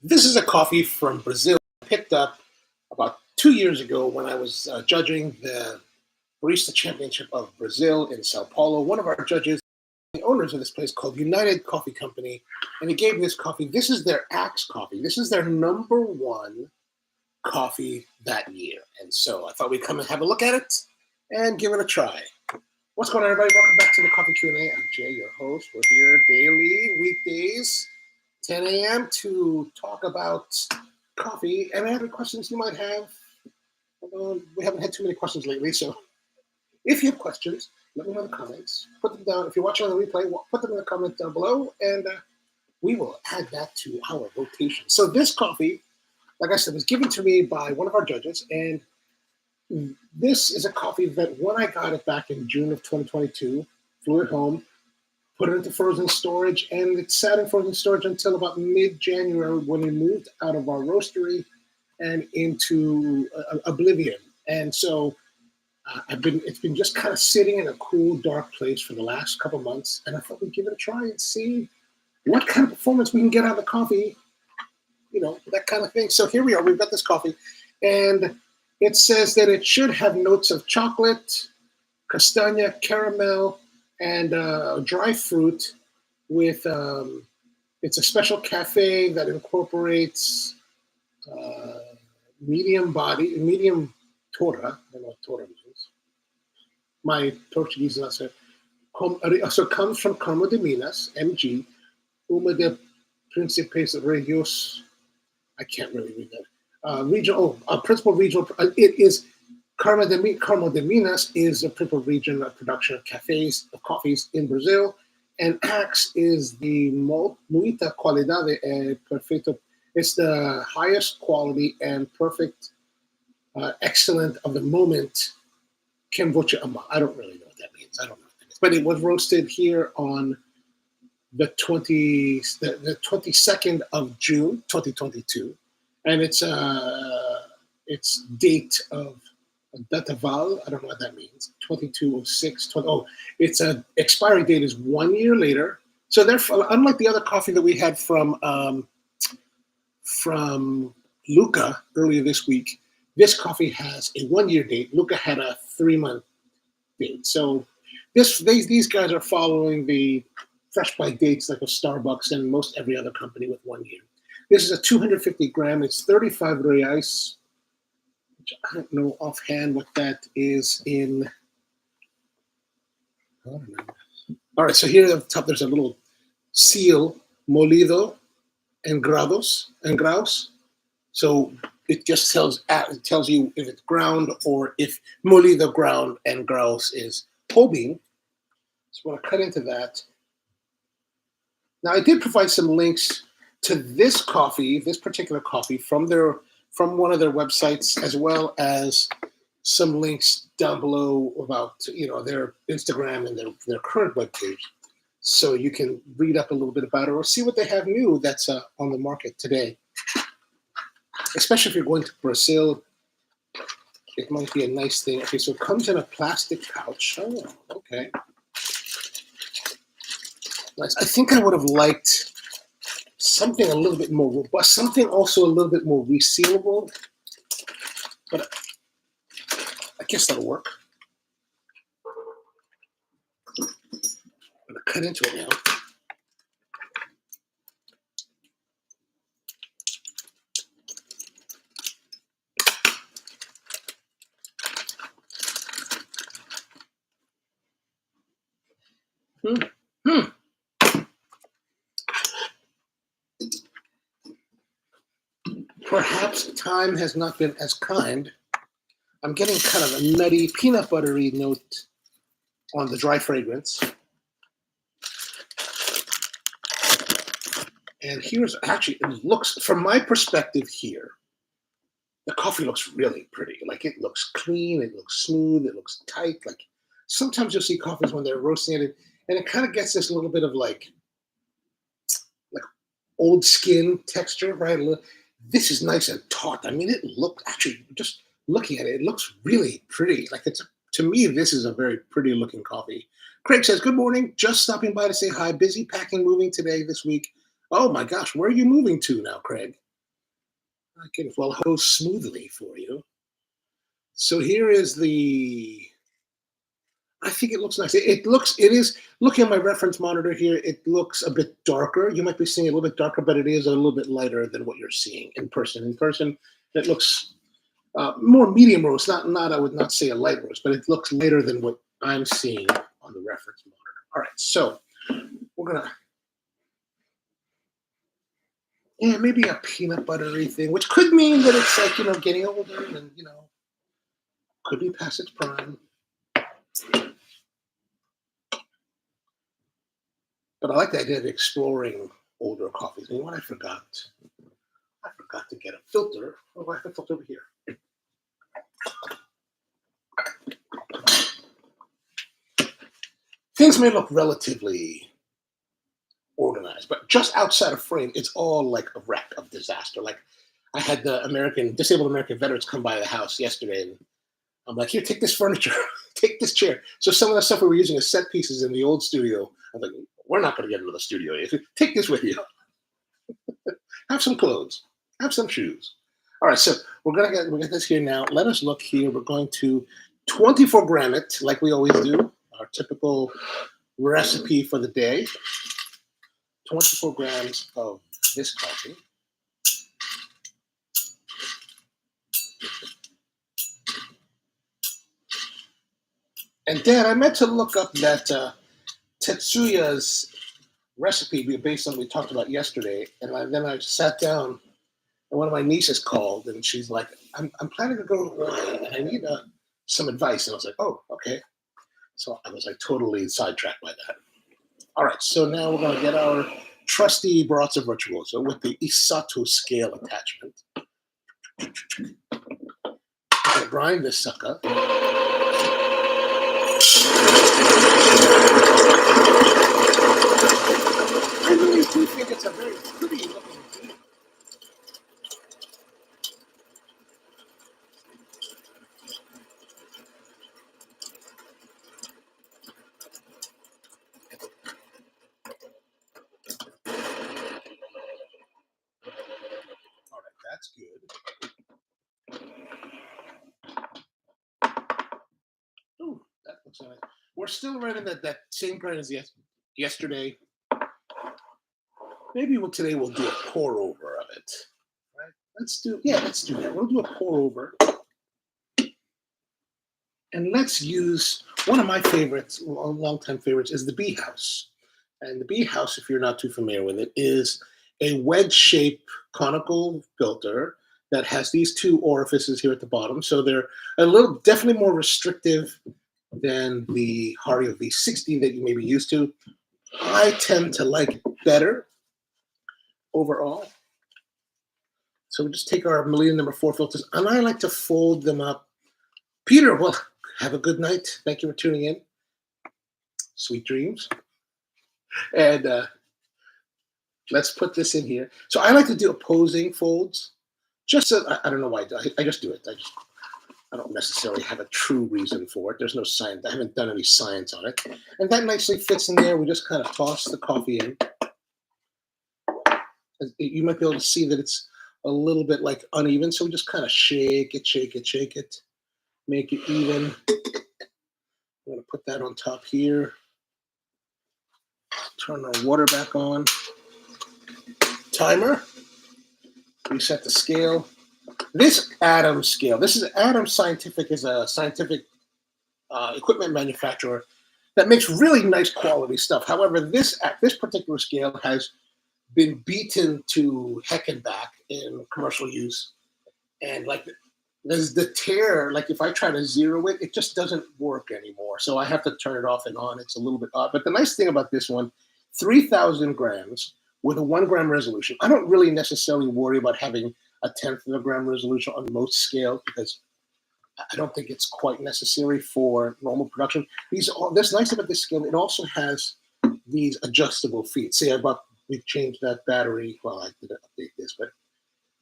This is a coffee from Brazil I picked up about 2 years ago when I was judging the Barista Championship of Brazil in Sao Paulo. One of our judges, the owners of this place called United Coffee Company, and he gave me this coffee. This is their Axe coffee. This is their number one coffee that year. And so I thought we'd come and have a look at it and give it a try. What's going on, everybody? Welcome back to the Coffee Q&A. I'm Jay, your host. We're here daily, weekdays, 10 a.m. to talk about coffee and any questions you might have. Although we haven't had too many questions lately, so if you have questions, let me know in the comments. Put them down. If you're watching on the replay, put them in the comments down below, and we will add that to our rotation. So this coffee, like I said, was given to me by one of our judges, and this is a coffee that when I got it back in June of 2022, flew it home, put it into frozen storage, and it sat in frozen storage until about mid-January when we moved out of our roastery and into oblivion. And so it's been just kind of sitting in a cool, dark place for the last couple months, and I thought we'd give it a try and see what kind of performance we can get out of the coffee, that kind of thing. So here we are. We've got this coffee, and it says that it should have notes of chocolate, castagna, caramel, and dry fruit with, it's a special cafe that incorporates medium torra. I don't know what torra means. My Portuguese is not so. So it comes from Carmo de Minas MG, uma de principais regiões. I can't really read that. Principal regional. It is Carmo de Minas is a principal region of production of coffees in Brazil, and Axe is the muita qualidade e perfeito. It's the highest quality and perfect, excellent of the moment. Quem voce ama. I don't really know what that means. I don't know what that means. But it was roasted here on the 22nd of June, 2022, and its date of Dataval, I don't know what that means. 2206. Its expiry date is 1 year later. So therefore, unlike the other coffee that we had from Luca earlier this week, this coffee has a 1 year date. Luca had a 3-month date. So these guys are following the fresh by dates like a Starbucks and most every other company with 1 year. This is a 250 gram. It's 35 reais. I don't know offhand what that is in. I don't know. All right, so here at the top, there's a little seal, molido and graus. So it just tells you if it's ground or if molido ground and graus is whole bean. So I'm going to cut into that. Now I did provide some links to this particular coffee from one of their websites, as well as some links down below about their Instagram and their current webpage, so you can read up a little bit about it or see what they have new that's on the market today. Especially if you're going to Brazil, it might be a nice thing. Okay, so it comes in a plastic pouch. Oh, okay. Nice. I think I would have liked something a little bit more robust, something also a little bit more resealable, but I guess that'll work. I'm going to cut into it now. Perhaps time has not been as kind. I'm getting kind of a nutty, peanut buttery note on the dry fragrance. And here's actually, it looks, from my perspective here, the coffee looks really pretty. Like, it looks clean, it looks smooth, it looks tight. Like, sometimes you'll see coffees when they're roasting it, and it kind of gets this little bit of like old skin texture, right? This is nice and taut. I mean, it looked, actually, just looking at it, it looks really pretty. Like, to me, this is a very pretty looking coffee. Craig says, good morning. Just stopping by to say hi. Busy packing, moving today, this week. Oh my gosh, where are you moving to now, Craig? I can well host smoothly for you. So here is the. I think it looks nice. It is, looking at my reference monitor here, it looks a bit darker. You might be seeing it a little bit darker, but it is a little bit lighter than what you're seeing in person. In person, it looks more medium roast, not I would not say a light roast, but it looks lighter than what I'm seeing on the reference monitor. All right, so we're gonna, yeah, maybe a peanut buttery thing, which could mean that it's like, getting older and, could be past its prime. But I like the idea of exploring older coffees. You know what I forgot? I forgot to get a filter. Oh, I have a filter over here. Things may look relatively organized, but just outside of frame, it's all like a wreck of disaster. Like, I had the disabled American veterans come by the house yesterday, and I'm like, here, take this furniture, take this chair. So some of the stuff we were using as set pieces in the old studio, I'm like, we're not going to get into the studio. Take this with you. Have some clothes. Have some shoes. All right, so we'll get this here now. Let us look here. We're going to 24 gram it, like we always do. Our typical recipe for the day. 24 grams of this coffee. And Dad, I meant to look up that Tetsuya's recipe based on what we talked about yesterday. And then I sat down, and one of my nieces called, and she's like, I'm planning to go to Hawaii, and I need some advice. And I was like, oh, okay. So I was like totally sidetracked by that. All right, so now we're going to get our trusty Baratza Virtuoso with the Isato scale attachment. I'm going to grind this sucker. I really do think it's a very pretty looking beer. All right, that's good. Ooh, that looks nice. We're still running that same grind as yesterday. Maybe today we'll do a pour over of it. Right? Let's do that. We'll do a pour over. And let's use one of my favorites, long-time favorites, is the Bee House. And the Bee House, if you're not too familiar with it, is a wedge-shaped conical filter that has these two orifices here at the bottom. So they're definitely more restrictive than the Hario V60 that you may be used to. I tend to like it better overall. So we just take our Millennium number 4 filters, and I like to fold them up. Peter, well, have a good night. Thank you for tuning in. Sweet dreams. And let's put this in here. So I like to do opposing folds. Just so, I don't know why. I just do it. I don't necessarily have a true reason for it. There's no science. I haven't done any science on it. And that nicely fits in there. We just kind of toss the coffee in. You might be able to see that it's a little bit like uneven. So we just kind of shake it. Make it even. I'm going to put that on top here. Turn our water back on. Timer. Reset the scale. This Adams scale, Adams Scientific is a scientific equipment manufacturer that makes really nice quality stuff. However, this particular scale has been beaten to heck and back in commercial use. And like there's the tear, like if I try to zero it, it just doesn't work anymore. So I have to turn it off and on. It's a little bit odd. But the nice thing about this one, 3,000 grams with a 1 gram resolution. I don't really necessarily worry about having a 1/10 of a gram resolution on most scales because I don't think it's quite necessary for normal production. That's nice about this scale. It also has these adjustable feet. See, we've changed that battery. Well, I didn't update this, but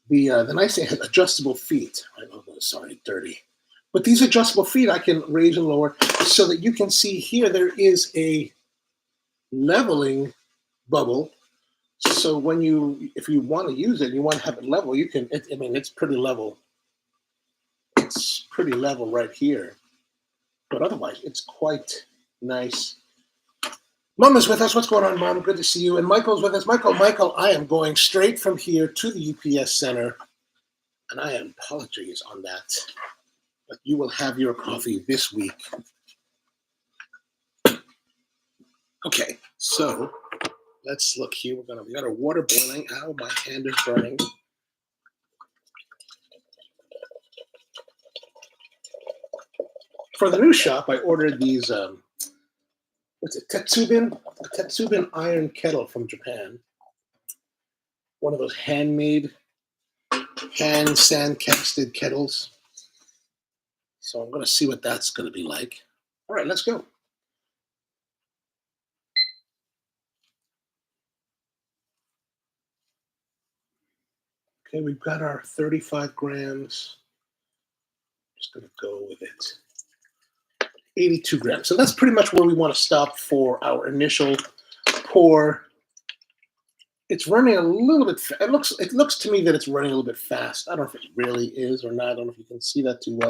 the nice thing has adjustable feet. Sorry, dirty. But these adjustable feet I can raise and lower so that you can see here there is a leveling bubble So if you want to use it, you want to have it level, you can. I mean, it's pretty level. It's pretty level right here, but otherwise, it's quite nice. Mom is with us. What's going on, Mom? Good to see you. And Michael's with us. Michael, I am going straight from here to the UPS center, and I apologize on that. But you will have your coffee this week. Okay, so let's look here. We got our water boiling. Ow, my hand is burning. For the new shop, I ordered these. What's it? Tetsubin? A Tetsubin iron kettle from Japan. One of those handmade, hand sand casted kettles. So I'm going to see what that's going to be like. All right, let's go. Okay, we've got our 35 grams. Just going to go with it. 82 grams. So that's pretty much where we want to stop for our initial pour. It's running a little bit. It looks to me that it's running a little bit fast. I don't know if it really is or not. I don't know if you can see that too well,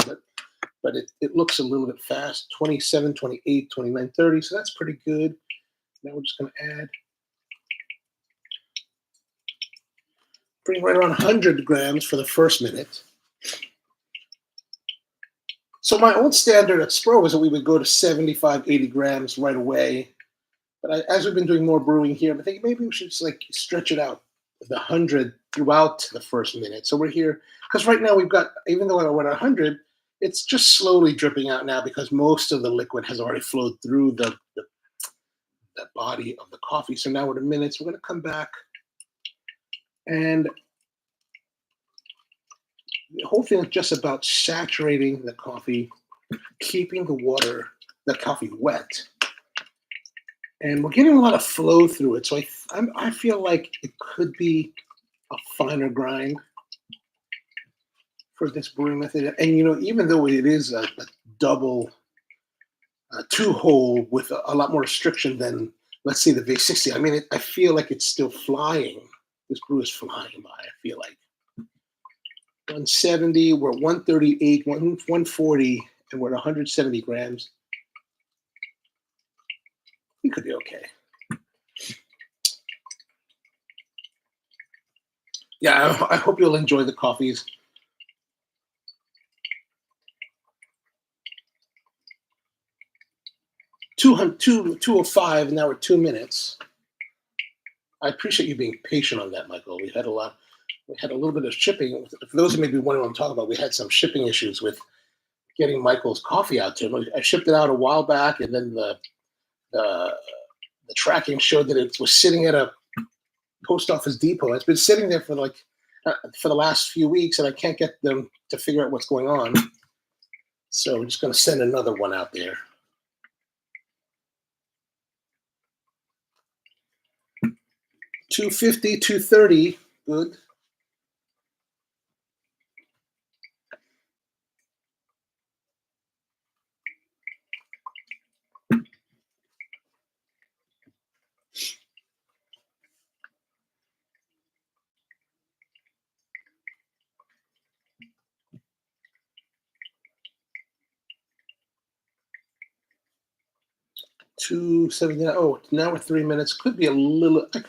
but it looks a little bit fast. 27, 28, 29, 30. So that's pretty good. Now we're just going to add. Bring right around 100 grams for the first minute. So my old standard at Spro was that we would go to 75, 80 grams right away. But as we've been doing more brewing here, I think maybe we should just like stretch it out, the 100 throughout the first minute. So we're here, because right now we've got, even though we're at 100, it's just slowly dripping out now because most of the liquid has already flowed through the body of the coffee. So now we're at a minute. So we're going to come back. And the whole thing is just about saturating the coffee, keeping the coffee wet. And we're getting a lot of flow through it. So I feel like it could be a finer grind for this brewing method. And, even though it is a double, two-hole with a lot more restriction than, let's say, the V60, I mean, I feel like it's still flying. This brew is flying by, I feel like. 170, we're at 138, 140, and we're at 170 grams. We could be okay. Yeah, I hope you'll enjoy the coffees. 205, and now we're 2 minutes. I appreciate you being patient on that, Michael. We had a little bit of shipping. For those who may be wondering what I'm talking about, we had some shipping issues with getting Michael's coffee out to him. I shipped it out a while back, and then the tracking showed that it was sitting at a post office depot. It's been sitting there for the last few weeks, and I can't get them to figure out what's going on. So we're just going to send another one out there. $250, $230, good. $279. Oh, now we're 3 minutes. Could be a little. I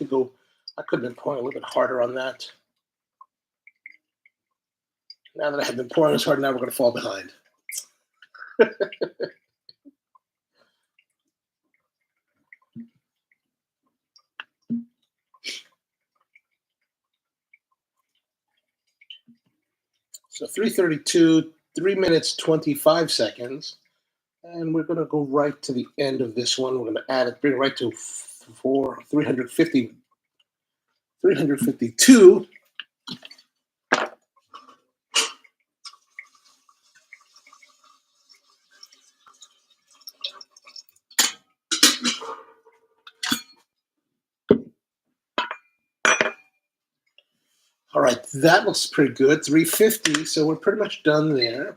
could have been pouring a little bit harder on that. Now that I have been pouring this hard, now we're going to fall behind. So 3:32, 3 minutes, 25 seconds. And we're going to go right to the end of this one. We're going to add it, bring it right to 352. All right, that looks pretty good. 350, so we're pretty much done there.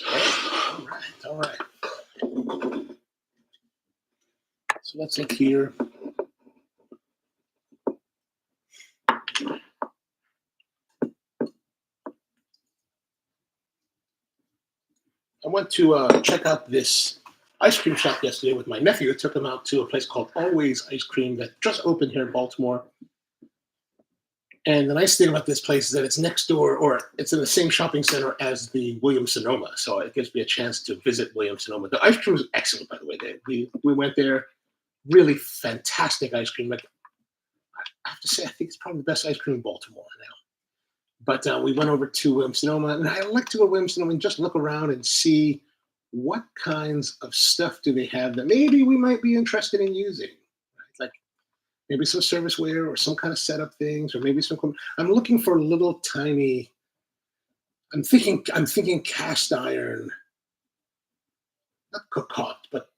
Okay, all right. All right. So let's look here. I went to check out this ice cream shop yesterday with my nephew. I took him out to a place called Always Ice Cream that just opened here in Baltimore. And the nice thing about this place is that it's next door, or it's in the same shopping center as the Williams-Sonoma. So it gives me a chance to visit Williams-Sonoma. The ice cream was excellent, by the way. We went there, really fantastic ice cream. Like, I have to say, I think it's probably the best ice cream in Baltimore now. But we went over to Williams-Sonoma, and I like to go to Williams-Sonoma and just look around and see what kinds of stuff do they have that maybe we might be interested in using. Right? Like maybe some serviceware or some kind of setup things, or maybe some. I'm looking for little tiny. I'm thinking cast iron, not cocotte, but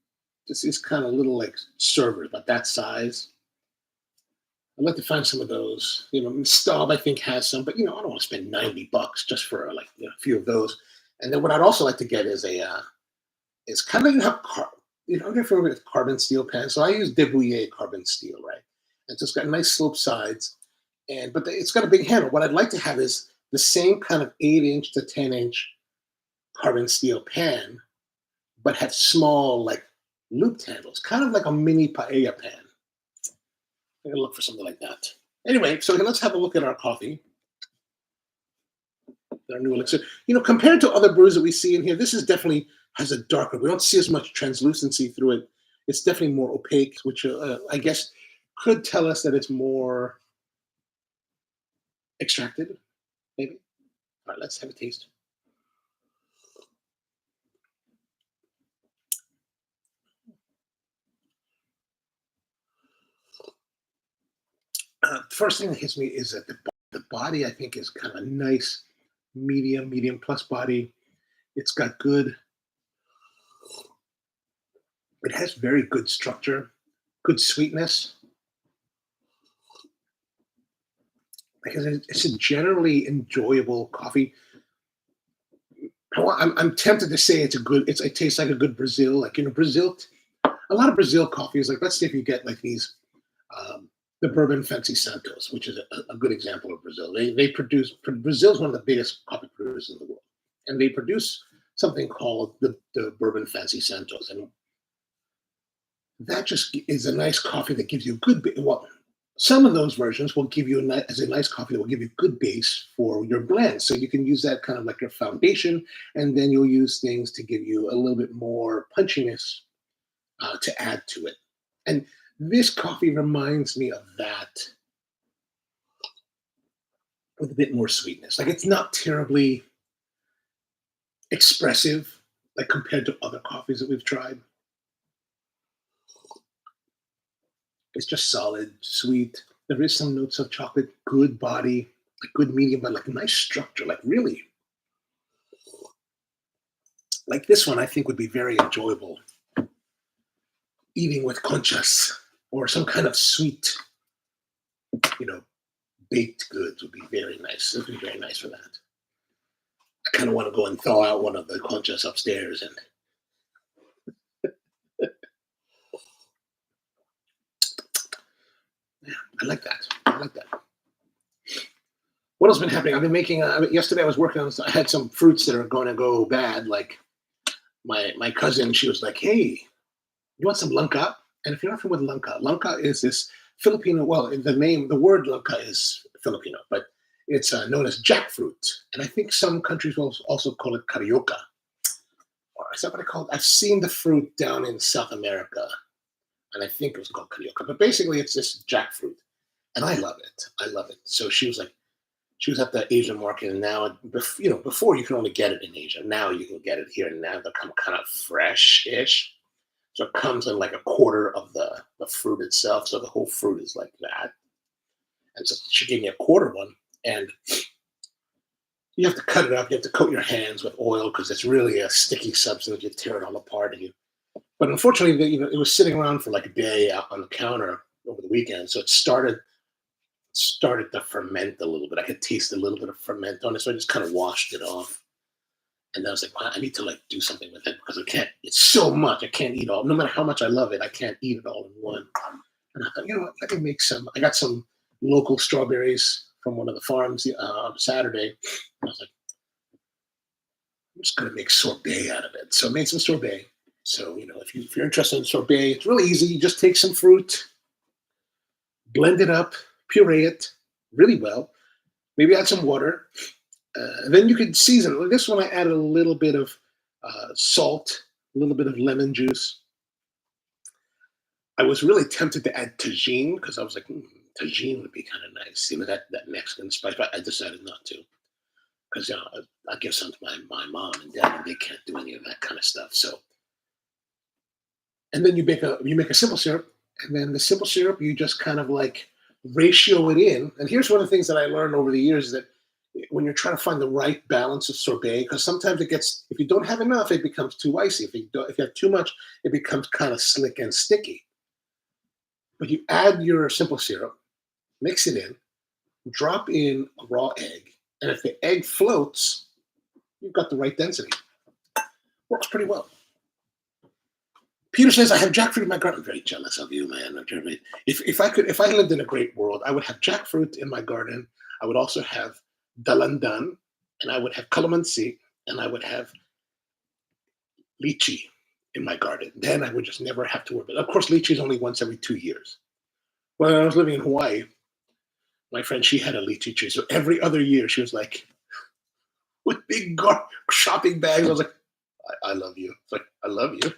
this is kind of little like servers, but that size. I'd like to find some of those. Staub I think has some, but I don't want to spend $90 just for like a few of those. And then what I'd also like to get is is kind of I'm very familiar with carbon steel pans, so I use Debouillet carbon steel, right? And so it's got nice sloped sides, but it's got a big handle. What I'd like to have is the same kind of 8-inch to 10-inch carbon steel pan, but have small like looped handles, kind of like a mini paella pan. I'm gonna look for something like that. Anyway, so let's have a look at our coffee. Our new elixir. Compared to other brews that we see in here, this is definitely has a darker. We don't see as much translucency through it. It's definitely more opaque, which I guess could tell us that it's more extracted, maybe. All right, let's have a taste. First thing that hits me is that the body, I think, is kind of a nice medium plus body. It's got it has very good structure, good sweetness. Because it's a generally enjoyable coffee. I'm tempted to say it tastes like a good Brazil. Like, Brazil, a lot of Brazil coffee is like, let's say if you get like these, the Bourbon Fancy Santos, which is a good example of Brazil. Brazil's one of the biggest coffee producers in the world. And they produce something called the Bourbon Fancy Santos. And that just is a nice coffee that gives you a good, well, some of those versions will give you a nice coffee that will give you a good base for your blend. So you can use that kind of like your foundation, and then you'll use things to give you a little bit more punchiness to add to it. And this coffee reminds me of that with a bit more sweetness. Like, it's not terribly expressive, like compared to other coffees that we've tried. It's just solid, sweet. There is some notes of chocolate, good body, like good medium, but like nice structure. Like, really, like this one, I think would be very enjoyable eating with conchas or some kind of sweet, baked goods would be very nice. It would be very nice for that. I kind of want to go and thaw out one of the conchas upstairs and. Yeah, I like that. I like that. What else has been happening? I've been making. Yesterday, I was working on. I had some fruits that are going to go bad. Like my cousin, she was like, "Hey, you want some langka?" And if you're not familiar with langka is this Filipino. Well, the word langka is Filipino, but it's known as jackfruit. And I think some countries will also call it carioca. Or is that what I call it? I've seen the fruit down in South America, and I think it was called carioca. But basically, it's this jackfruit, and I love it. I love it. So she was at the Asian market, and now, before you could only get it in Asia. Now you can get it here, and now they're kind of fresh-ish. So it comes in like a quarter of the fruit itself. So the whole fruit is like that. And so she gave me a quarter one, and you have to cut it up. You have to coat your hands with oil because it's really a sticky substance. You tear it all apart, but unfortunately, it was sitting around for like a day out on the counter over the weekend. So it started to ferment a little bit. I could taste a little bit of ferment on it, so I just kind of washed it off. And then I was like, wow, I need to like do something with it because I can't. It's so much. I can't eat all. No matter how much I love it, I can't eat it all in one. And I thought, you know what? Let me make some. I got some local strawberries from one of the farms on Saturday. And I was like, I'm just gonna make sorbet out of it. So I made some sorbet. So if you're interested in sorbet, it's really easy. You just take some fruit, blend it up, puree it really well. Maybe add some water. Then you could season. This one I added a little bit of salt, a little bit of lemon juice. I was really tempted to add tagine because I was like, tagine would be kind of nice, that Mexican spice. But I decided not to because I give some to my mom and dad, and they can't do any of that kind of stuff. So, and then you make a simple syrup, and then the simple syrup you just kind of like ratio it in. And here's one of the things that I learned over the years is that when you're trying to find the right balance of sorbet, because sometimes if you don't have enough, it becomes too icy. If you have too much, it becomes kind of slick and sticky. But you add your simple syrup, mix it in, drop in a raw egg, and if the egg floats, you've got the right density. Works pretty well. Peter says, I have jackfruit in my garden. I'm very jealous of you, man. If I lived in a great world, I would have jackfruit in my garden. I would also have dalandan, and I would have calamansi, and I would have lychee in my garden. Then I would just never have to worry. But of course, lychee is only once every 2 years. When I was living in Hawaii, my friend, she had a lychee tree. So every other year, she was like, with big shopping bags. I was like, I love you. It's like, I love you.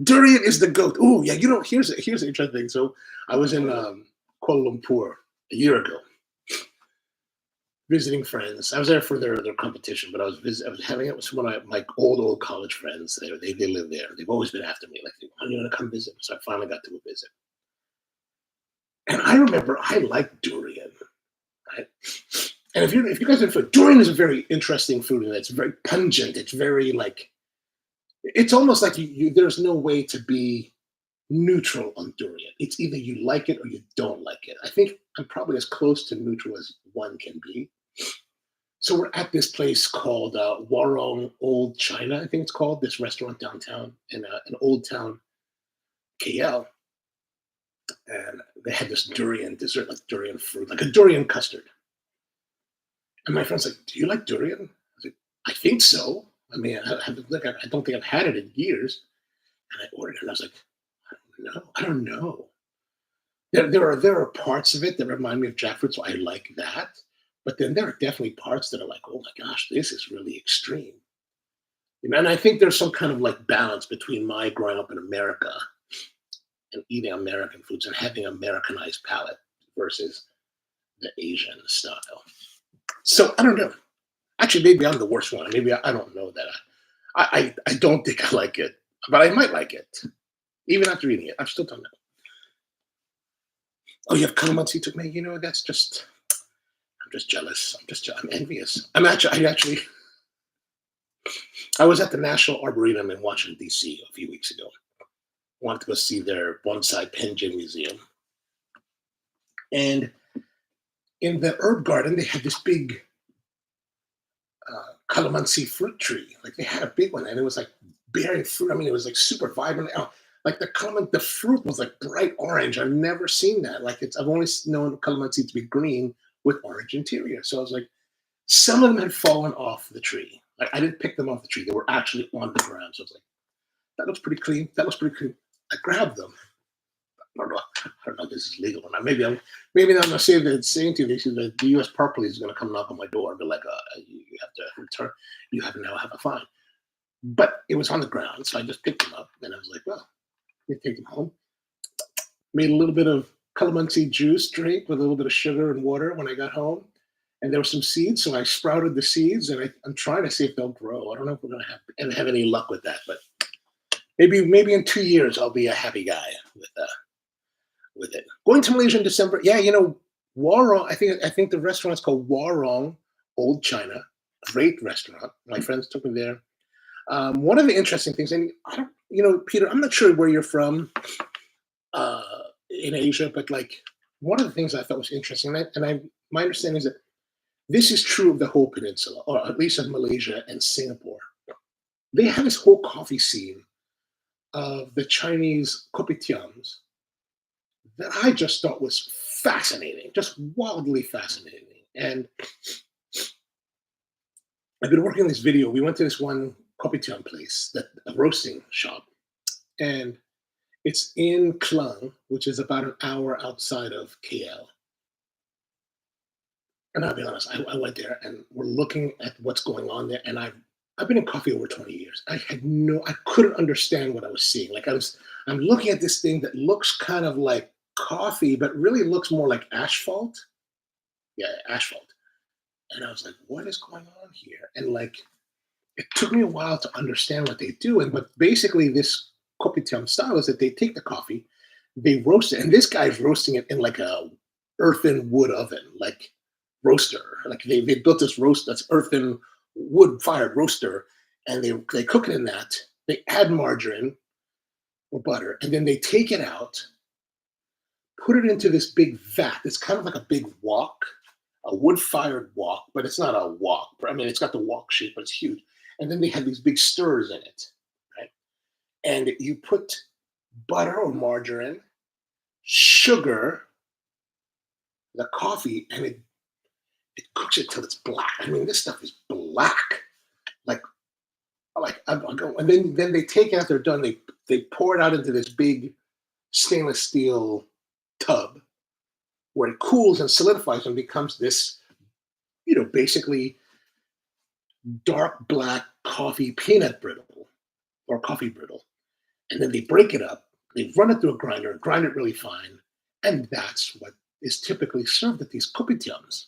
Durian is the goat. Oh, yeah. Here's an interesting thing. So I was in Kuala Lumpur a year ago, visiting friends. I was there for their competition, but I was having it with one of my old college friends. They live there. They've always been after me, like, "Oh, you want to come visit?" So I finally got to go visit. And I remember I liked durian, right? And if you guys are familiar, durian is a very interesting fruit, and it's very pungent. It's very like, it's almost like there's no way to be neutral on durian. It's either you like it or you don't like it. I think I'm probably as close to neutral as one can be. So we're at this place called Warong Old China, I think it's called, this restaurant downtown in an old town, KL. And they had this durian dessert, like durian fruit, like a durian custard. And my friend's like, "Do you like durian?" I was like, "I think so. I mean, I don't think I've had it in years." And I ordered it, and I was like, I don't know. There are parts of it that remind me of jackfruit, so I like that. But then there are definitely parts that are like, oh my gosh, this is really extreme. And I think there's some kind of like balance between my growing up in America and eating American foods and having Americanized palate versus the Asian style. So I don't know. Actually, maybe I'm the worst one. Maybe I don't know that. I don't think I like it, but I might like it. Even after eating it, I still don't know. Oh, you have calamansi too? Man, I'm just jealous. I'm envious. I was at the National Arboretum in Washington, D.C. a few weeks ago. Wanted to go see their bonsai penguin museum. And in the herb garden, they had this big calamansi fruit tree. Like they had a big one, and it was like bearing fruit. I mean, it was like super vibrant. Like the fruit was like bright orange. I've never seen that. I've only known calamansi to be green with orange interior. So I was like, some of them had fallen off the tree. Like I didn't pick them off the tree. They were actually on the ground. So I was like, that looks pretty clean. That looks pretty clean. I grabbed them. I don't know if this is legal or not. Maybe I'm gonna say that it's saying to you that the U.S. Park Police is gonna come knock on my door and be like, you have to return. You now have a fine. But it was on the ground, so I just picked them up and I was like, well, let me take them home. Made a little bit of calamansi juice drink with a little bit of sugar and water when I got home. And there were some seeds, so I sprouted the seeds, and I'm trying to see if they'll grow. I don't know if we're gonna have any luck with that, but maybe in 2 years I'll be a happy guy with it. Going to Malaysia in December, yeah, Warong. I think the restaurant is called Warong Old China. Great restaurant. My friends took me there. One of the interesting things, and I don't, Peter, I'm not sure where you're from in Asia, but like one of the things I thought was interesting, my understanding is that This is true of the whole peninsula, or at least of Malaysia and Singapore. They have this whole coffee scene of the Chinese kopitiams that I just thought was fascinating, just wildly fascinating. And I've been working on this video. We went to this one kopitiam place, that a roasting shop, and it's in Klang, which is about an hour outside of KL. And I'll be honest, I went there and we're looking at what's going on there. And I've been in coffee over 20 years. I couldn't understand what I was seeing. I'm looking at this thing that looks kind of like coffee, but really looks more like asphalt. Yeah, asphalt. And I was like, what is going on here? And like, it took me a while to understand what they do. But basically, this kopitiam style is that they take the coffee, they roast it, and this guy's roasting it in like a earthen wood oven, like roaster. Like they built this roast that's earthen wood fired roaster, and they cook it in that. They add margarine or butter, and then they take it out, put it into this big vat. It's kind of like a big wok, a wood fired wok, but it's not a wok. I mean, it's got the wok shape, but it's huge. And then they have these big stirrers in it, right? And you put butter or margarine, sugar, the coffee, and it cooks it till it's black. I mean, this stuff is black. Like I go, and then they take it after they're done. They pour it out into this big stainless steel tub where it cools and solidifies and becomes this, basically dark black coffee peanut brittle or coffee brittle. And then they break it up, they run it through a grinder, grind it really fine, and that's what is typically served at these kopitiams.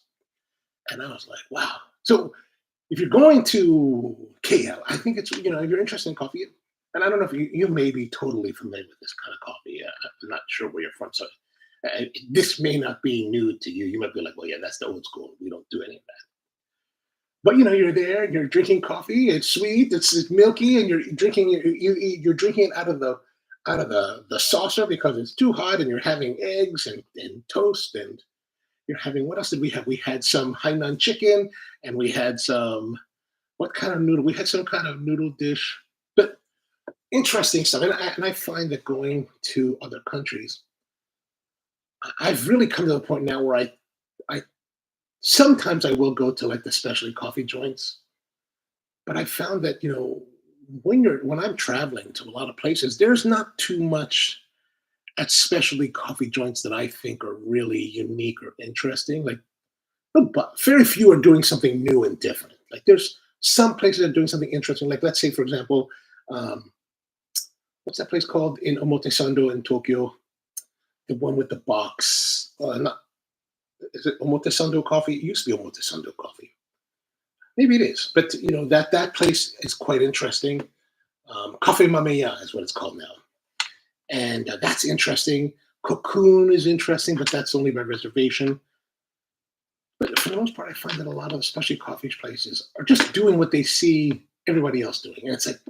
And I was like, wow. So if you're going to KL, I think it's, if you're interested in coffee, and I don't know if you may be totally familiar with this kind of coffee. I'm not sure where you're from. So this may not be new to you. You might be like, well, yeah, that's the old school. We don't do any of that. But you're there, you're drinking coffee. It's sweet, it's milky, and you're drinking you're drinking it out of the saucer because it's too hot, and you're having eggs and toast, and you're having, what else did we have? We had some Hainan chicken, and we had some, what kind of noodle? We had some kind of noodle dish, but interesting stuff. And I find that going to other countries, I've really come to the point now where I sometimes I will go to like the specialty coffee joints, but I found that when I'm traveling to a lot of places, there's not too much at specialty coffee joints that I think are really unique or interesting. Like, but very few are doing something new and different. Like, there's some places that are doing something interesting. Like, let's say, for example, what's that place called in Omotesando in Tokyo? The one with the box. Not, is it Omotesando Coffee? It used to be Omotesando Coffee. Maybe it is, but that place is quite interesting. Cafe Mamea is what it's called now, and that's interesting. Cocoon is interesting, but that's only by reservation. But for the most part, I find that a lot of specialty coffee places are just doing what they see everybody else doing, and it's like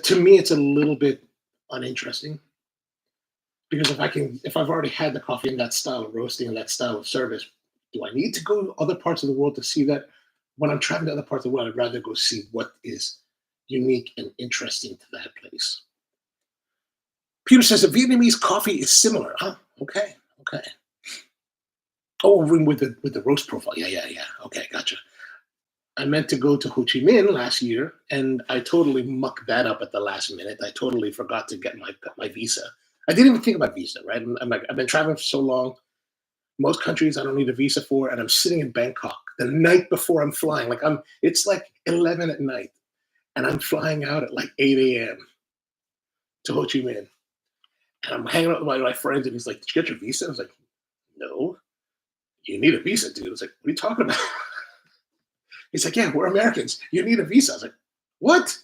to me, it's a little bit uninteresting because if I've already had the coffee in that style of roasting and that style of service, do I need to go to other parts of the world to see that? When I'm traveling to other parts of the world, I'd rather go see what is unique and interesting to that place. Peter says the Vietnamese coffee is similar. Huh? Okay. Oh, with the roast profile. Yeah. Okay, gotcha. I meant to go to Ho Chi Minh last year, and I totally mucked that up at the last minute. I totally forgot to get my visa. I didn't even think about visa, right? I'm like, I've been traveling for so long. Most countries I don't need a visa for, and I'm sitting in Bangkok the night before I'm flying. It's like 11 at night, and I'm flying out at like 8 a.m. to Ho Chi Minh. And I'm hanging out with my friends, and he's like, "Did you get your visa?" I was like, "No, you need a visa, dude." I was like, "What are you talking about?" He's like, "Yeah, we're Americans. You need a visa." I was like, "What?"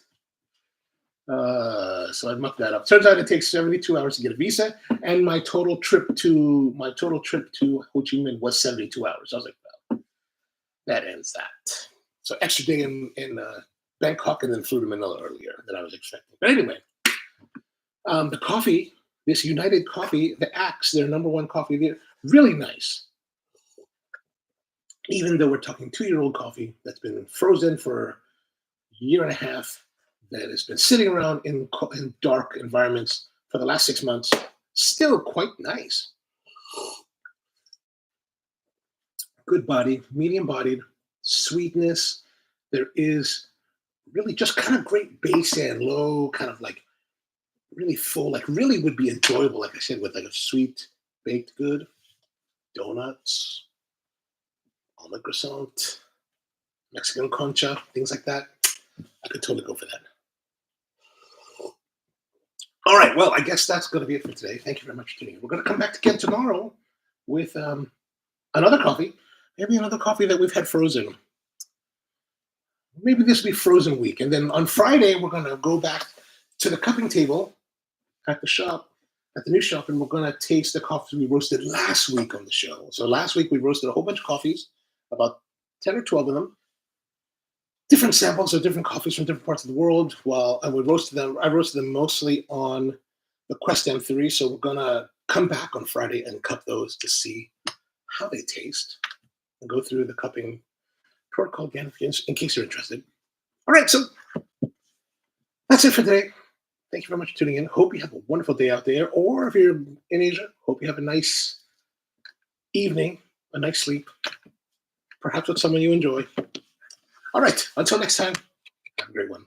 So I mucked that up. Turns out it takes 72 hours to get a visa, and my total trip to Ho Chi Minh was 72 hours. I was like, well, that ends that. So extra day in Bangkok, and then flew to Manila earlier than I was expecting. But anyway, the coffee, this United Coffee, the Axe, their number one coffee, Really nice. Even though we're talking 2-year-old coffee that's been frozen for a year and a half, that has been sitting around in dark environments for the last 6 months, still quite nice. Good body, medium bodied, sweetness. There is really just kind of great base and low, kind of like really full, like really would be enjoyable, like I said, with like a sweet baked good, donuts, almond croissant, Mexican concha, things like that. I could totally go for that. All right, well, I guess that's going to be it for today. Thank you very much for tuning in. We're going to come back again tomorrow with another coffee, maybe another coffee that we've had frozen. Maybe this will be frozen week. And then on Friday, we're going to go back to the cupping table at the shop, at the new shop, and we're going to taste the coffees we roasted last week on the show. So last week, we roasted a whole bunch of coffees, about 10 or 12 of them, different samples of different coffees from different parts of the world. And we roasted them. I roasted them mostly on the Quest M3. So we're going to come back on Friday and cup those to see how they taste and go through the cupping protocol again in case you're interested. All right, so that's it for today. Thank you very much for tuning in. Hope you have a wonderful day out there. Or if you're in Asia, hope you have a nice evening, a nice sleep, perhaps with someone you enjoy. All right, until next time, have a great one.